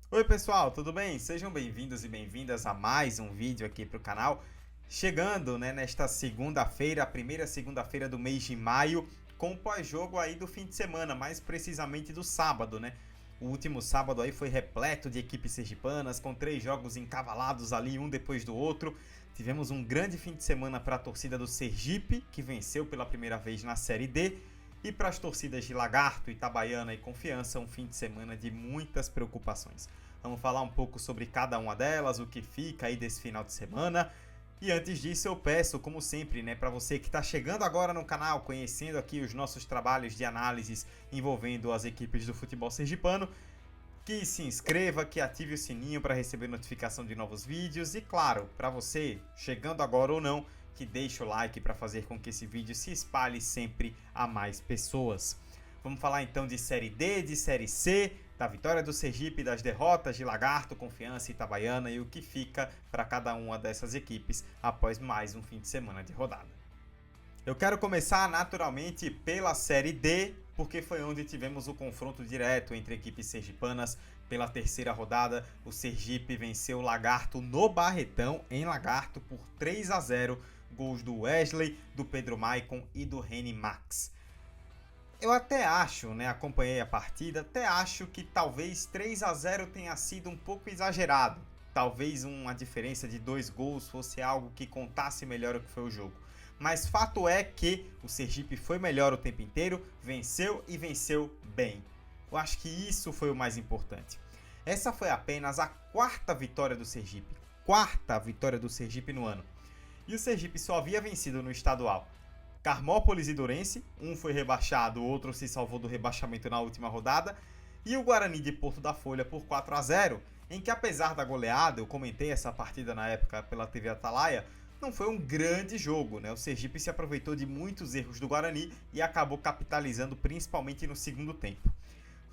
Oi pessoal, tudo bem? Sejam bem-vindos e bem-vindas a mais um vídeo aqui para o canal. Chegando, nesta segunda-feira, a primeira segunda-feira do mês de maio, com o pós-jogo aí do fim de semana, mais precisamente do sábado, né? O último sábado aí foi repleto de equipes sergipanas, com 3 jogos encavalados ali, um depois do outro. Tivemos um grande fim de semana para a torcida do Sergipe, que venceu pela primeira vez na Série D. E para as torcidas de Lagarto, Itabaiana e Confiança, um fim de semana de muitas preocupações. Vamos falar um pouco sobre cada uma delas, o que fica aí desse final de semana. E antes disso, eu peço, como sempre, para você que está chegando agora no canal, conhecendo aqui os nossos trabalhos de análises envolvendo as equipes do futebol sergipano, que se inscreva, que ative o sininho para receber notificação de novos vídeos e, claro, para você, chegando agora ou não, que deixe o like para fazer com que esse vídeo se espalhe sempre a mais pessoas. Vamos falar então de Série D, de Série C, da vitória do Sergipe, das derrotas de Lagarto, Confiança e Itabaiana e o que fica para cada uma dessas equipes após mais um fim de semana de rodada. Eu quero começar naturalmente pela Série D, porque foi onde tivemos o confronto direto entre equipes sergipanas. Pela terceira rodada, o Sergipe venceu o Lagarto no Barretão, em Lagarto, por 3-0, gols do Wesley, do Pedro Maicon e do Reni Max. Eu até acho, acompanhei a partida, até acho que talvez 3-0 tenha sido um pouco exagerado. Talvez uma diferença de 2 gols fosse algo que contasse melhor o que foi o jogo. Mas fato é que o Sergipe foi melhor o tempo inteiro, venceu e venceu bem. Eu acho que isso foi o mais importante. Essa foi apenas a quarta vitória do Sergipe. Quarta vitória do Sergipe no ano. E o Sergipe só havia vencido no estadual Carmópolis e Dourense, um foi rebaixado, o outro se salvou do rebaixamento na última rodada, e o Guarani de Porto da Folha por 4-0, em que apesar da goleada, eu comentei essa partida na época pela TV Atalaia, não foi um grande jogo, O Sergipe se aproveitou de muitos erros do Guarani e acabou capitalizando principalmente no segundo tempo.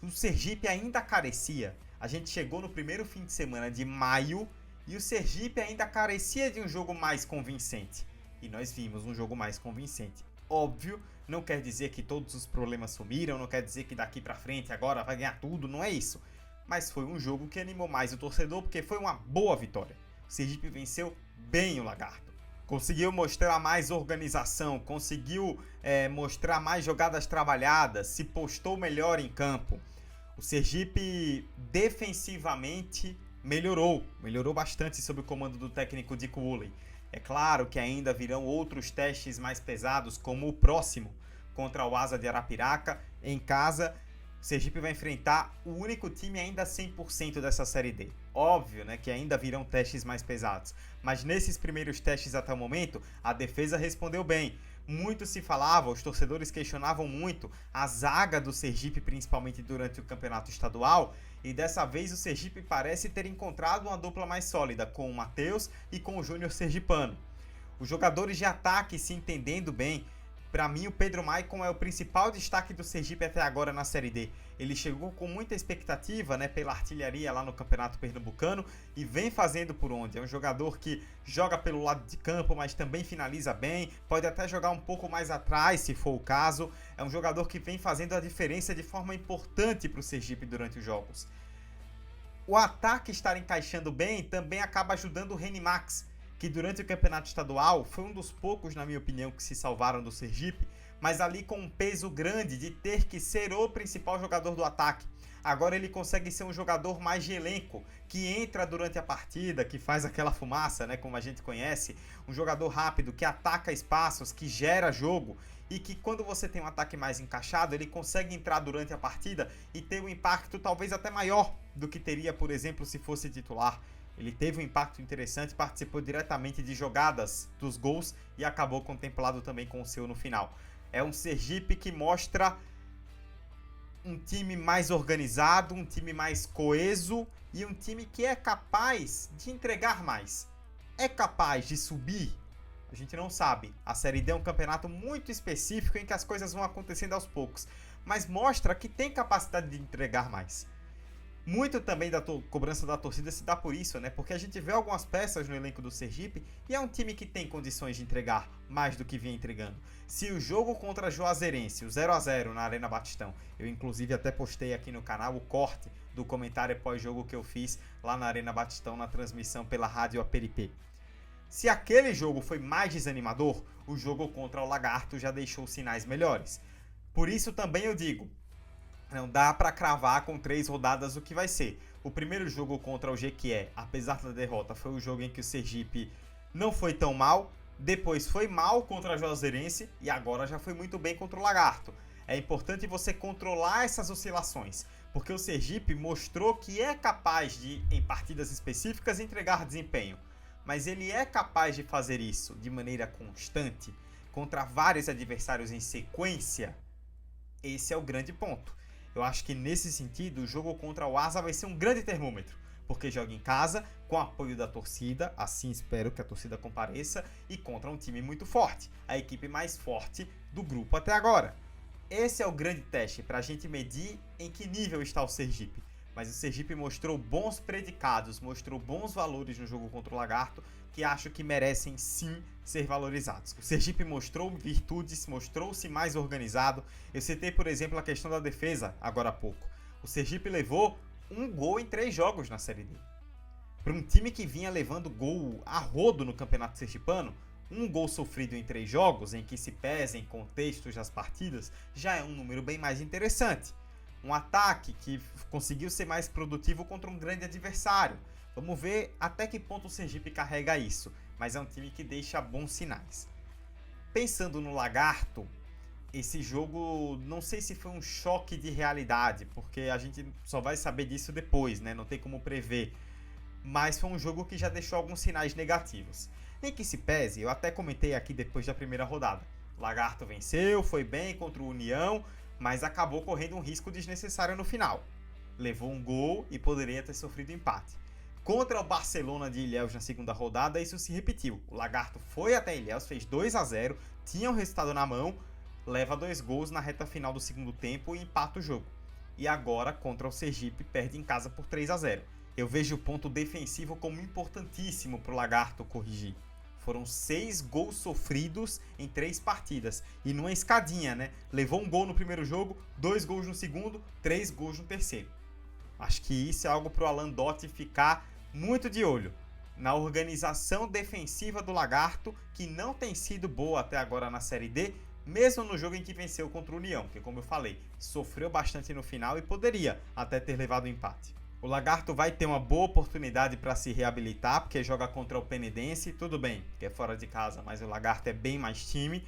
O Sergipe ainda carecia, a gente chegou no primeiro fim de semana de maio e o Sergipe ainda carecia de um jogo mais convincente. E nós vimos um jogo mais convincente. Óbvio, não quer dizer que todos os problemas sumiram, não quer dizer que daqui pra frente agora vai ganhar tudo, não é isso. Mas foi um jogo que animou mais o torcedor porque foi uma boa vitória. O Sergipe venceu bem o Lagarto. Conseguiu mostrar mais organização, conseguiu mostrar mais jogadas trabalhadas, se postou melhor em campo. O Sergipe defensivamente melhorou bastante sob o comando do técnico Dico Woolley. É claro que ainda virão outros testes mais pesados, como o próximo, contra o Asa de Arapiraca, em casa. O Sergipe vai enfrentar o único time ainda 100% dessa Série D. Óbvio, que ainda virão testes mais pesados. Mas nesses primeiros testes até o momento, a defesa respondeu bem. Muito se falava, os torcedores questionavam muito a zaga do Sergipe, principalmente durante o campeonato estadual, e dessa vez o Sergipe parece ter encontrado uma dupla mais sólida, com o Matheus e com o Júnior Sergipano. Os jogadores de ataque se entendendo bem. Para mim, o Pedro Maicon é o principal destaque do Sergipe até agora na Série D. Ele chegou com muita expectativa pela artilharia lá no Campeonato Pernambucano e vem fazendo por onde. É um jogador que joga pelo lado de campo, mas também finaliza bem, pode até jogar um pouco mais atrás, se for o caso. É um jogador que vem fazendo a diferença de forma importante para o Sergipe durante os jogos. O ataque estar encaixando bem também acaba ajudando o Reni Max, que durante o campeonato estadual foi um dos poucos, na minha opinião, que se salvaram do Sergipe, mas ali com um peso grande de ter que ser o principal jogador do ataque. Agora ele consegue ser um jogador mais de elenco, que entra durante a partida, que faz aquela fumaça, como a gente conhece, um jogador rápido, que ataca espaços, que gera jogo, e que quando você tem um ataque mais encaixado, ele consegue entrar durante a partida e ter um impacto talvez até maior do que teria, por exemplo, se fosse titular. Ele teve um impacto interessante, participou diretamente de jogadas dos gols e acabou contemplado também com o seu no final. É um Sergipe que mostra um time mais organizado, um time mais coeso e um time que é capaz de entregar mais. É capaz de subir? A gente não sabe. A Série D é um campeonato muito específico em que as coisas vão acontecendo aos poucos, mas mostra que tem capacidade de entregar mais. Muito também da cobrança da torcida se dá por isso, né? Porque a gente vê algumas peças no elenco do Sergipe e é um time que tem condições de entregar mais do que vinha entregando. Se o jogo contra a Juazeirense, o 0-0 na Arena Batistão, eu inclusive até postei aqui no canal o corte do comentário pós-jogo que eu fiz lá na Arena Batistão na transmissão pela Rádio Aperipê. Se aquele jogo foi mais desanimador, o jogo contra o Lagarto já deixou sinais melhores. Por isso também eu digo, não dá para cravar com 3 rodadas o que vai ser. O primeiro jogo contra o Jequié, apesar da derrota, foi o jogo em que o Sergipe não foi tão mal. Depois foi mal contra a Juazeirense e agora já foi muito bem contra o Lagarto. É importante você controlar essas oscilações, porque o Sergipe mostrou que é capaz de, em partidas específicas, entregar desempenho. Mas ele é capaz de fazer isso de maneira constante, contra vários adversários em sequência? Esse é o grande ponto. Eu acho que nesse sentido o jogo contra o Asa vai ser um grande termômetro, porque joga em casa, com apoio da torcida, assim espero que a torcida compareça, e contra um time muito forte, a equipe mais forte do grupo até agora. Esse é o grande teste para a gente medir em que nível está o Sergipe. Mas o Sergipe mostrou bons predicados, mostrou bons valores no jogo contra o Lagarto, que acho que merecem sim ser valorizados. O Sergipe mostrou virtudes, mostrou-se mais organizado. Eu citei, por exemplo, a questão da defesa agora há pouco. O Sergipe levou 1 gol em 3 jogos na Série D. Para um time que vinha levando gol a rodo no Campeonato Sergipano, 1 gol sofrido em 3 jogos, em que se pesem contextos das partidas, já é um número bem mais interessante. Um ataque que conseguiu ser mais produtivo contra um grande adversário. Vamos ver até que ponto o Sergipe carrega isso, mas é um time que deixa bons sinais. Pensando no Lagarto, esse jogo não sei se foi um choque de realidade, porque a gente só vai saber disso depois, né? Não tem como prever. Mas foi um jogo que já deixou alguns sinais negativos. Em que se pese, eu até comentei aqui depois da primeira rodada. O Lagarto venceu, foi bem contra o União, mas acabou correndo um risco desnecessário no final. Levou um gol e poderia ter sofrido empate. Contra o Barcelona de Ilhéus na segunda rodada, isso se repetiu. O Lagarto foi até Ilhéus, fez 2-0, tinha o resultado na mão, leva 2 gols na reta final do segundo tempo e empata o jogo. E agora, contra o Sergipe, perde em casa por 3-0. Eu vejo o ponto defensivo como importantíssimo para o Lagarto corrigir. Foram 6 gols sofridos em 3 partidas. E numa escadinha, né? Levou um gol no primeiro jogo, 2 gols no segundo, 3 gols no terceiro. Acho que isso é algo para o Alan Dotti ficar muito de olho. Na organização defensiva do Lagarto, que não tem sido boa até agora na Série D, mesmo no jogo em que venceu contra o União, que como eu falei, sofreu bastante no final e poderia até ter levado o empate. O Lagarto vai ter uma boa oportunidade para se reabilitar, porque joga contra o Penedense, tudo bem, que é fora de casa, mas o Lagarto é bem mais time,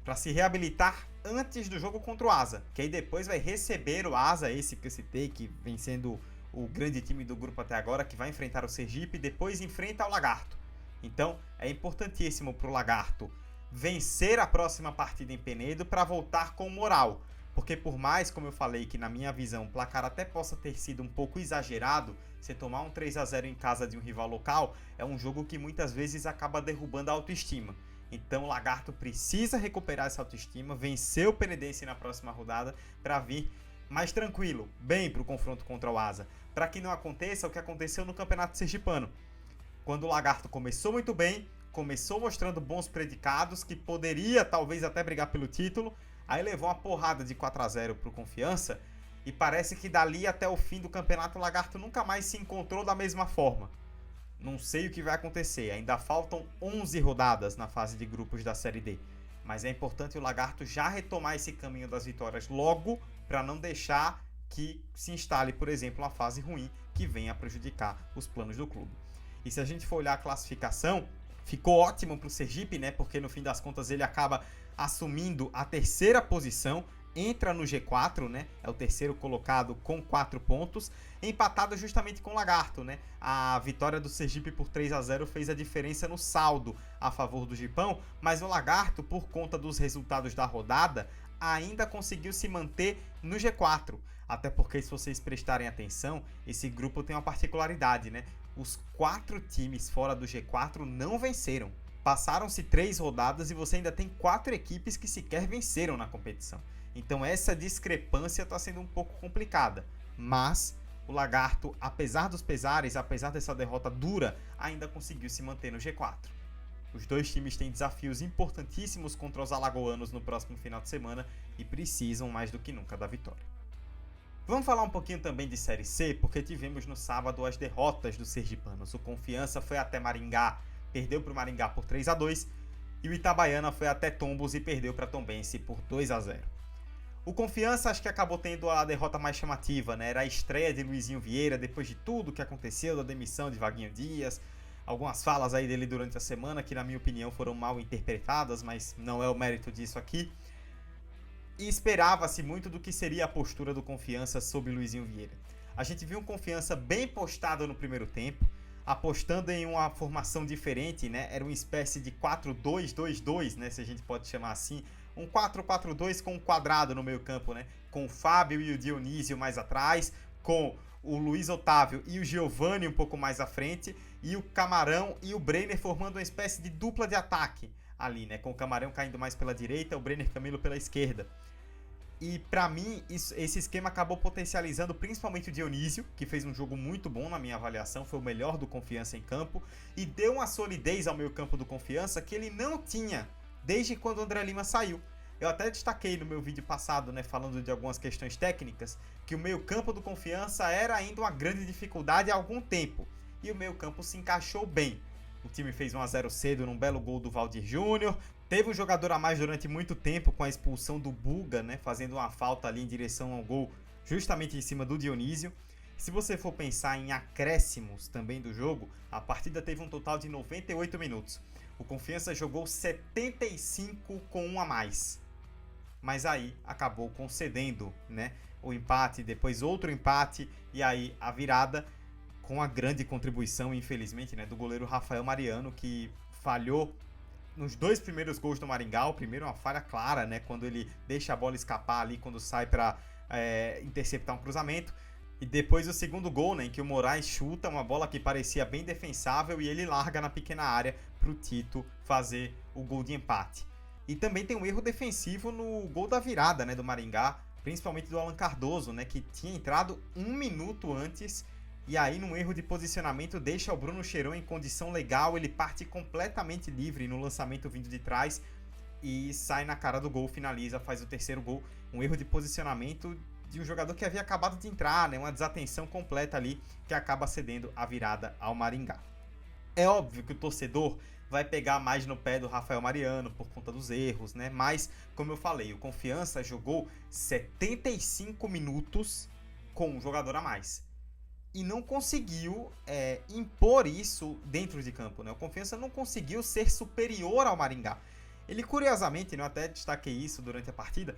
para se reabilitar antes do jogo contra o Asa, que aí depois vai receber o Asa, esse que eu citei, que vem sendo o grande time do grupo até agora, que vai enfrentar o Sergipe e depois enfrenta o Lagarto. Então, é importantíssimo para o Lagarto vencer a próxima partida em Penedo para voltar com moral. Porque por mais, como eu falei, que na minha visão o placar até possa ter sido um pouco exagerado, você tomar um 3-0 em casa de um rival local é um jogo que muitas vezes acaba derrubando a autoestima. Então o Lagarto precisa recuperar essa autoestima, vencer o Penedense na próxima rodada para vir mais tranquilo, bem para o confronto contra o Asa. Para que não aconteça o que aconteceu no Campeonato Sergipano. Quando o Lagarto começou muito bem, começou mostrando bons predicados, que poderia talvez até brigar pelo título, aí levou uma porrada de 4-0 para o Confiança, e parece que dali até o fim do campeonato o Lagarto nunca mais se encontrou da mesma forma. Não sei o que vai acontecer, ainda faltam 11 rodadas na fase de grupos da Série D, mas é importante o Lagarto já retomar esse caminho das vitórias logo, para não deixar que se instale, por exemplo, uma fase ruim que venha a prejudicar os planos do clube. E se a gente for olhar a classificação, ficou ótimo para o Sergipe, né? Porque no fim das contas ele acaba assumindo a 3ª posição, entra no G4, né? É o 3º colocado com 4 pontos, empatado justamente com o Lagarto, né? A vitória do Sergipe por 3-0 fez a diferença no saldo a favor do Gipão, mas o Lagarto, por conta dos resultados da rodada, ainda conseguiu se manter no G4. Até porque, se vocês prestarem atenção, esse grupo tem uma particularidade, né? Os 4 times fora do G4 não venceram. Passaram-se 3 rodadas e você ainda tem 4 equipes que sequer venceram na competição. Então essa discrepância está sendo um pouco complicada. Mas o Lagarto, apesar dos pesares, apesar dessa derrota dura, ainda conseguiu se manter no G4. Os dois times têm desafios importantíssimos contra os alagoanos no próximo final de semana e precisam mais do que nunca da vitória. Vamos falar um pouquinho também de Série C, porque tivemos no sábado as derrotas dos sergipanos. O Confiança foi até Maringá, perdeu para o Maringá por 3-2, e o Itabaiana foi até Tombos e perdeu para Tombense por 2-0. O Confiança acho que acabou tendo a derrota mais chamativa, né? Era a estreia de Luizinho Vieira, depois de tudo que aconteceu, da demissão de Vaguinho Dias, algumas falas aí dele durante a semana que na minha opinião foram mal interpretadas, mas não é o mérito disso aqui. E esperava-se muito do que seria a postura do Confiança sob Luizinho Vieira. A gente viu um Confiança bem postado no primeiro tempo, apostando em uma formação diferente, né? Era uma espécie de 4-2-2-2, né? Se a gente pode chamar assim. Um 4-4-2 com um quadrado no meio campo, né? Com o Fábio e o Dionísio mais atrás, com o Luiz Otávio e o Giovani um pouco mais à frente, e o Camarão e o Brenner formando uma espécie de dupla de ataque ali, né? Com o Camarão caindo mais pela direita, o Brenner Camilo pela esquerda. E pra mim, esse esquema acabou potencializando principalmente o Dionísio, que fez um jogo muito bom na minha avaliação, foi o melhor do Confiança em campo, e deu uma solidez ao meio campo do Confiança que ele não tinha desde quando o André Lima saiu. Eu até destaquei no meu vídeo passado, né, falando de algumas questões técnicas, que o meio campo do Confiança era ainda uma grande dificuldade há algum tempo, e o meio campo se encaixou bem. O time fez 1-0 cedo num belo gol do Valdir Júnior. Teve um jogador a mais durante muito tempo com a expulsão do Buga, né, fazendo uma falta ali em direção ao gol, justamente em cima do Dionísio. Se você for pensar em acréscimos também do jogo, a partida teve um total de 98 minutos. O Confiança jogou 75 com um a mais. Mas aí acabou concedendo, né, o empate, depois outro empate e aí a virada, com a grande contribuição, infelizmente, né, do goleiro Rafael Mariano, que falhou nos dois primeiros gols do Maringá. O primeiro é uma falha clara, né, quando ele deixa a bola escapar ali, quando sai para interceptar um cruzamento. E depois o segundo gol, né, em que o Moraes chuta uma bola que parecia bem defensável e ele larga na pequena área para o Tito fazer o gol de empate. E também tem um erro defensivo no gol da virada, né, do Maringá, principalmente do Alan Cardoso, né, que tinha entrado um minuto antes. E aí, num erro de posicionamento, deixa o Bruno Cheirão em condição legal, ele parte completamente livre no lançamento vindo de trás e sai na cara do gol, finaliza, faz o terceiro gol. Um erro de posicionamento de um jogador que havia acabado de entrar, né? Uma desatenção completa ali que acaba cedendo a virada ao Maringá. É óbvio que o torcedor vai pegar mais no pé do Rafael Mariano por conta dos erros, né? Mas, como eu falei, o Confiança jogou 75 minutos com um jogador a mais. E não conseguiu impor isso dentro de campo, né? O Confiança não conseguiu ser superior ao Maringá. Ele, curiosamente, né, eu até destaquei isso durante a partida,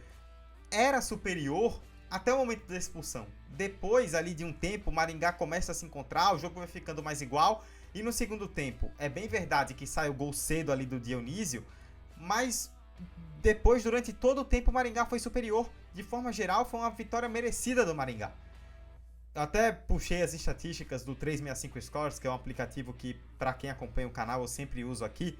era superior até o momento da expulsão. Depois, ali de um tempo, o Maringá começa a se encontrar, o jogo vai ficando mais igual. E no segundo tempo, é bem verdade que sai o gol cedo ali do Dionísio, mas depois, durante todo o tempo, o Maringá foi superior. De forma geral, foi uma vitória merecida do Maringá. Eu até puxei as estatísticas do 365 Scores, que é um aplicativo que, para quem acompanha o canal, eu sempre uso aqui.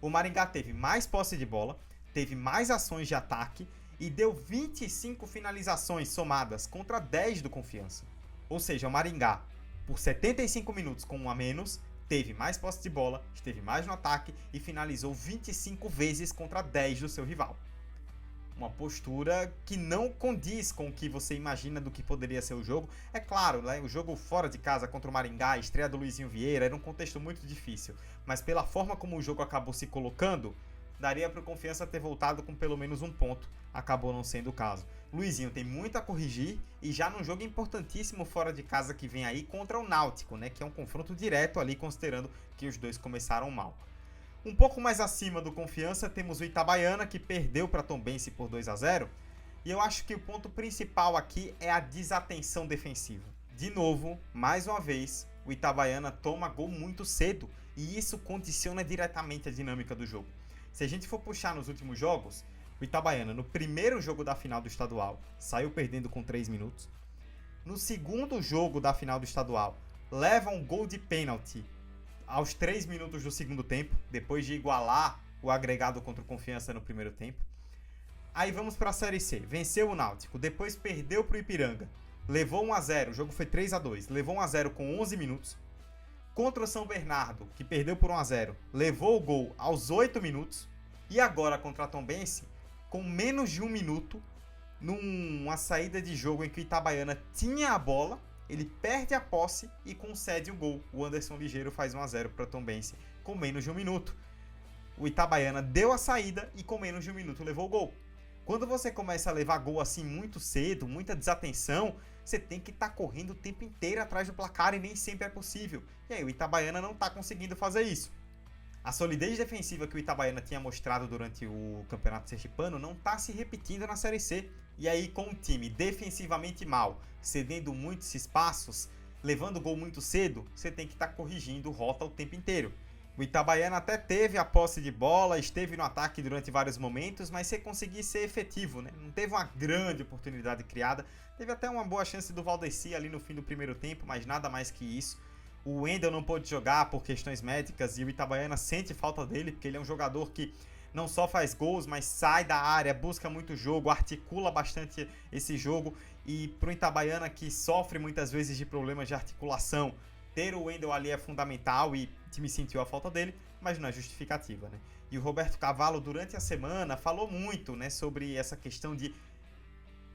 O Maringá teve mais posse de bola, teve mais ações de ataque e deu 25 finalizações somadas contra 10 do Confiança. Ou seja, o Maringá, por 75 minutos com um a menos, teve mais posse de bola, esteve mais no ataque e finalizou 25 vezes contra 10 do seu rival. Uma postura que não condiz com o que você imagina do que poderia ser o jogo. É claro, né, o jogo fora de casa contra o Maringá, a estreia do Luizinho Vieira, era um contexto muito difícil. Mas pela forma como o jogo acabou se colocando, daria para o Confiança ter voltado com pelo menos um ponto. Acabou não sendo o caso. Luizinho tem muito a corrigir e já num jogo importantíssimo fora de casa que vem aí contra o Náutico, né, que é um confronto direto ali, considerando que os dois começaram mal. Um pouco mais acima do Confiança temos o Itabaiana, que perdeu para Tombense por 2-0. E eu acho que o ponto principal aqui é a desatenção defensiva. De novo, mais uma vez, o Itabaiana toma gol muito cedo e isso condiciona diretamente a dinâmica do jogo. Se a gente for puxar nos últimos jogos, o Itabaiana, no primeiro jogo da final do estadual, saiu perdendo com 3 minutos. No segundo jogo da final do estadual, leva um gol de pênalti aos 3 minutos do segundo tempo, depois de igualar o agregado contra o Confiança no primeiro tempo. Aí vamos para a Série C. Venceu o Náutico, depois perdeu para o Ipiranga. levou 1-0, o jogo foi 3-2, levou 1-0 com 11 minutos. Contra o São Bernardo, que perdeu por 1-0, levou o gol aos 8 minutos. E agora contra a Tombense, com menos de 1 minuto, numa saída de jogo em que o Itabaiana tinha a bola, ele perde a posse e concede o gol. O Anderson Ligeiro faz 1-0 para a Tombense com menos de 1 minuto. O Itabaiana deu a saída e com menos de 1 minuto levou o gol. Quando você começa a levar gol assim muito cedo, muita desatenção, você tem que estar correndo o tempo inteiro atrás do placar e nem sempre é possível. E aí o Itabaiana não está conseguindo fazer isso. A solidez defensiva que o Itabaiana tinha mostrado durante o Campeonato Sergipano não está se repetindo na Série C. E aí, com o time defensivamente mal, cedendo muitos espaços, levando gol muito cedo, você tem que estar corrigindo rota o tempo inteiro. O Itabaiana até teve a posse de bola, esteve no ataque durante vários momentos, mas sem conseguir ser efetivo, né? Não teve uma grande oportunidade criada. Teve até uma boa chance do Valdeci ali no fim do primeiro tempo, mas nada mais que isso. O Wendel não pôde jogar por questões médicas e o Itabaiana sente falta dele, porque ele é um jogador que não só faz gols, mas sai da área, busca muito jogo, articula bastante esse jogo. E pro Itabaiana, que sofre muitas vezes de problemas de articulação, ter o Wendel ali é fundamental e o time sentiu a falta dele, mas não é justificativa, né? E o Roberto Cavalo, durante a semana, falou muito, né, sobre essa questão de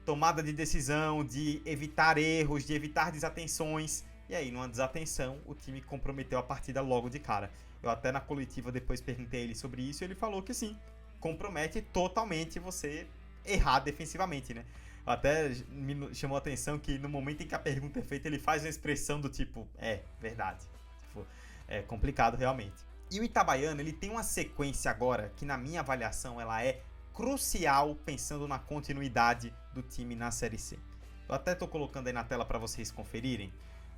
tomada de decisão, de evitar erros, de evitar desatenções. E aí, numa desatenção, o time comprometeu a partida logo de cara. Eu até na coletiva depois perguntei a ele sobre isso e ele falou que sim, compromete totalmente você errar defensivamente, né? Até me chamou a atenção que no momento em que a pergunta é feita, ele faz uma expressão do tipo, verdade. Tipo, é complicado realmente. E o Itabaiana, ele tem uma sequência agora que na minha avaliação ela é crucial pensando na continuidade do time na Série C. Eu até estou colocando aí na tela para vocês conferirem.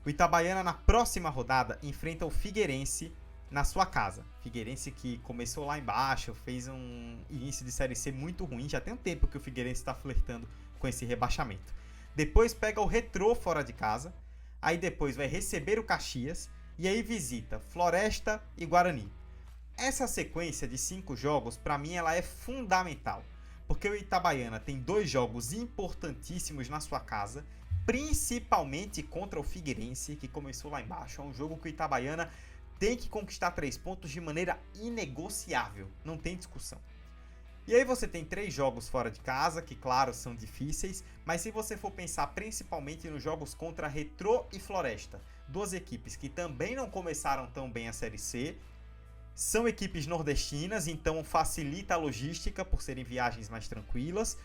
O Itabaiana na próxima rodada enfrenta o Figueirense na sua casa. Figueirense que começou lá embaixo, fez um início de Série C muito ruim. Já tem um tempo que o Figueirense está flertando com esse rebaixamento. Depois pega o Retrô fora de casa. Aí depois vai receber o Caxias. E aí visita Floresta e Guarani. Essa sequência de 5 jogos, para mim, ela é fundamental. Porque o Itabaiana tem 2 jogos importantíssimos na sua casa. Principalmente contra o Figueirense, que começou lá embaixo. É um jogo que o Itabaiana tem que conquistar 3 pontos de maneira inegociável. Não tem discussão. E aí você tem 3 jogos fora de casa, que claro, são difíceis. Mas se você for pensar principalmente nos jogos contra Retrô e Floresta, 2 equipes que também não começaram tão bem a Série C, são equipes nordestinas, então facilita a logística por serem viagens mais tranquilas.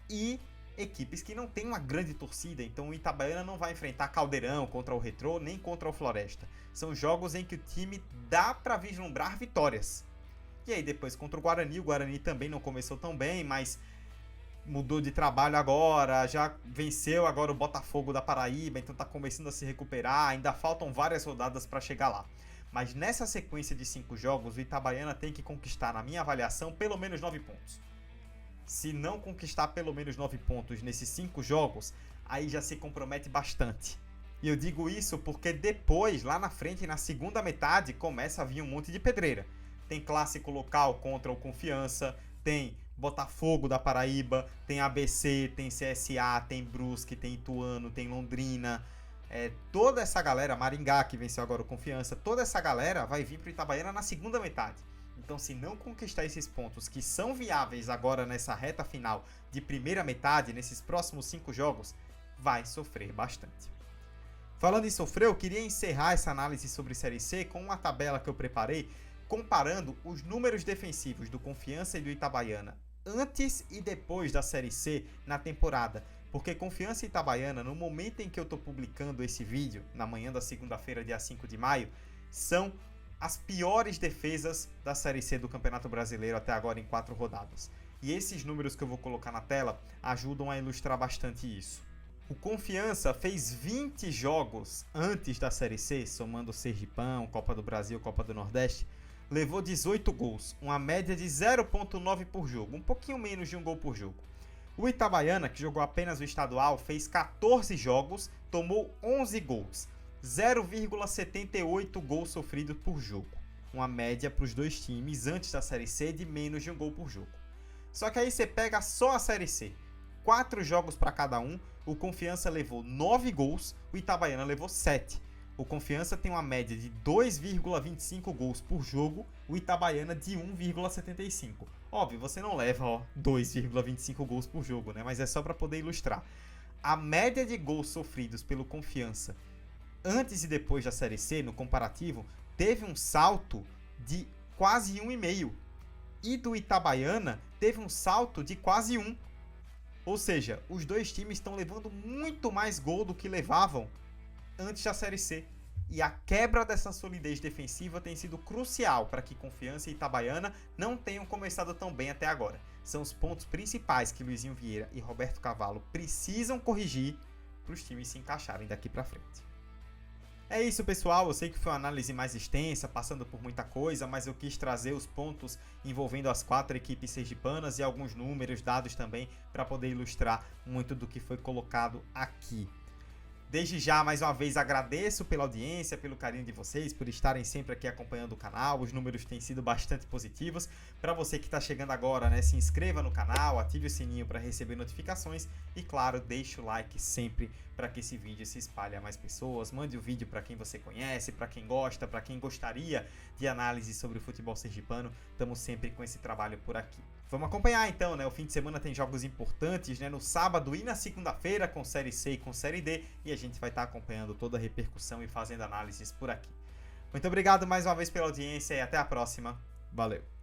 E equipes que não têm uma grande torcida, então o Itabaiana não vai enfrentar Caldeirão contra o Retrô, nem contra o Floresta. São jogos em que o time dá para vislumbrar vitórias. E aí depois contra o Guarani também não começou tão bem, mas mudou de trabalho agora, já venceu agora o Botafogo da Paraíba, então tá começando a se recuperar, ainda faltam várias rodadas para chegar lá. Mas nessa sequência de 5 jogos, o Itabaiana tem que conquistar, na minha avaliação, pelo menos 9 pontos. Se não conquistar pelo menos 9 pontos nesses 5 jogos, aí já se compromete bastante. E eu digo isso porque depois, lá na frente, na segunda metade, começa a vir um monte de pedreira. Tem clássico local contra o Confiança, tem Botafogo da Paraíba, tem ABC, tem CSA, tem Brusque, tem Ituano, tem Londrina. Toda essa galera, Maringá, que venceu agora o Confiança, toda essa galera vai vir para o Itabaiana na segunda metade. Então, se não conquistar esses pontos que são viáveis agora nessa reta final de primeira metade, nesses próximos 5 jogos, vai sofrer bastante. Falando em sofrer, eu queria encerrar essa análise sobre Série C com uma tabela que eu preparei, comparando os números defensivos do Confiança e do Itabaiana antes e depois da Série C na temporada. Porque Confiança e Itabaiana, no momento em que eu estou publicando esse vídeo, na manhã da segunda-feira, dia 5 de maio, são as piores defesas da Série C do Campeonato Brasileiro até agora em 4 rodadas. E esses números que eu vou colocar na tela ajudam a ilustrar bastante isso. O Confiança fez 20 jogos antes da Série C, somando Sergipão, Copa do Brasil, Copa do Nordeste, levou 18 gols, uma média de 0,9 por jogo, um pouquinho menos de um gol por jogo. O Itabaiana, que jogou apenas o estadual, fez 14 jogos, tomou 11 gols. 0,78 gols sofridos por jogo. Uma média para os 2 times antes da Série C de menos de um gol por jogo. Só que aí você pega só a Série C. 4 jogos para cada um. O Confiança levou 9 gols, o Itabaiana levou 7. O Confiança tem uma média de 2,25 gols por jogo, o Itabaiana de 1,75. Óbvio, você não leva 2,25 gols por jogo, né? Mas é só para poder ilustrar. A média de gols sofridos pelo Confiança antes e depois da Série C, no comparativo, teve um salto de quase 1,5. E do Itabaiana teve um salto de quase 1. Ou seja, os dois times estão levando muito mais gol do que levavam antes da Série C. E a quebra dessa solidez defensiva tem sido crucial para que Confiança e Itabaiana não tenham começado tão bem até agora. São os pontos principais que Luizinho Vieira e Roberto Cavalo precisam corrigir para os times se encaixarem daqui para frente. É isso, pessoal. Eu sei que foi uma análise mais extensa, passando por muita coisa, mas eu quis trazer os pontos envolvendo as 4 equipes sergipanas e alguns números, dados também, para poder ilustrar muito do que foi colocado aqui. Desde já, mais uma vez, agradeço pela audiência, pelo carinho de vocês, por estarem sempre aqui acompanhando o canal. Os números têm sido bastante positivos. Para você que está chegando agora, né, se inscreva no canal, ative o sininho para receber notificações e, claro, deixe o like sempre para que esse vídeo se espalhe a mais pessoas. Mande o vídeo para quem você conhece, para quem gosta, para quem gostaria de análise sobre o futebol sergipano. Estamos sempre com esse trabalho por aqui. Vamos acompanhar então, né? O fim de semana tem jogos importantes, né? No sábado e na segunda-feira com Série C e com Série D. E a gente vai estar acompanhando toda a repercussão e fazendo análises por aqui. Muito obrigado mais uma vez pela audiência e até a próxima. Valeu!